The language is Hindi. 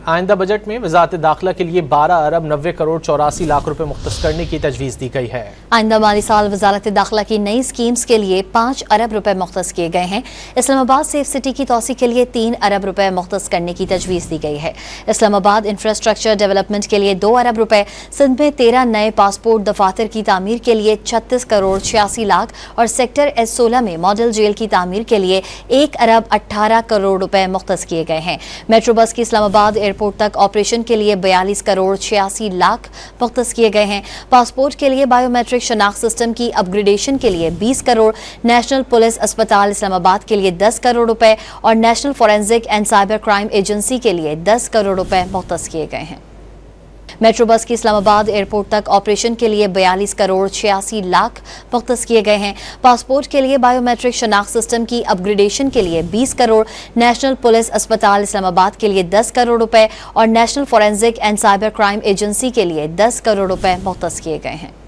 आइंदा बजट में वजारत दाखिला के लिए 12 अरब 90 करोड़ 84 लाख रुपए मुख्तस करने की तजवीज़ दी गई है। आइंदा माली साल वजारत दाखिला की नई स्कीम्स के लिए 5 अरब रुपए मुख्तस किए गए हैं। इस्लामाबाद सेफ सिटी की तोसी के लिए 3 अरब रुपए मुख्तस करने की तजवीज़ दी गई है। इस्लामाबाद इंफ्रास्ट्रक्चर डेवलपमेंट के लिए 2 अरब रुपए, सिंध में 13 नए पासपोर्ट दफातर की तामीर के लिए 36 करोड़ 86 लाख और सेक्टर S16 में मॉडल जेल की तामीर के लिए 1 अरब 18 करोड़ रुपए मुख्तस किए गए हैं। मेट्रो बस की इस्लामाबाद एयरपोर्ट तक ऑपरेशन के लिए 42 करोड़ 86 लाख मुख्तस किए गए हैं। पासपोर्ट के लिए बायोमेट्रिक शनाख्त सिस्टम की अपग्रेडेशन के लिए 20 करोड़, नेशनल पुलिस अस्पताल इस्लामाबाद के लिए 10 करोड़ रुपए और national forensic and cyber crime agency के लिए 10 करोड़ रुपए मुख्तस किए गए हैं। मेट्रो बस की इस्लामाबाद एयरपोर्ट तक ऑपरेशन के लिए 42 करोड़ 86 लाख मुख्तस किए गए हैं। पासपोर्ट के लिए बायोमेट्रिक शनाख्त सिस्टम की अपग्रेडेशन के लिए 20 करोड़, नेशनल पुलिस अस्पताल इस्लामाबाद के लिए 10 करोड़ रुपए और national forensic and cyber crime agency के लिए 10 करोड़ रुपए मुख्तस किए गए हैं।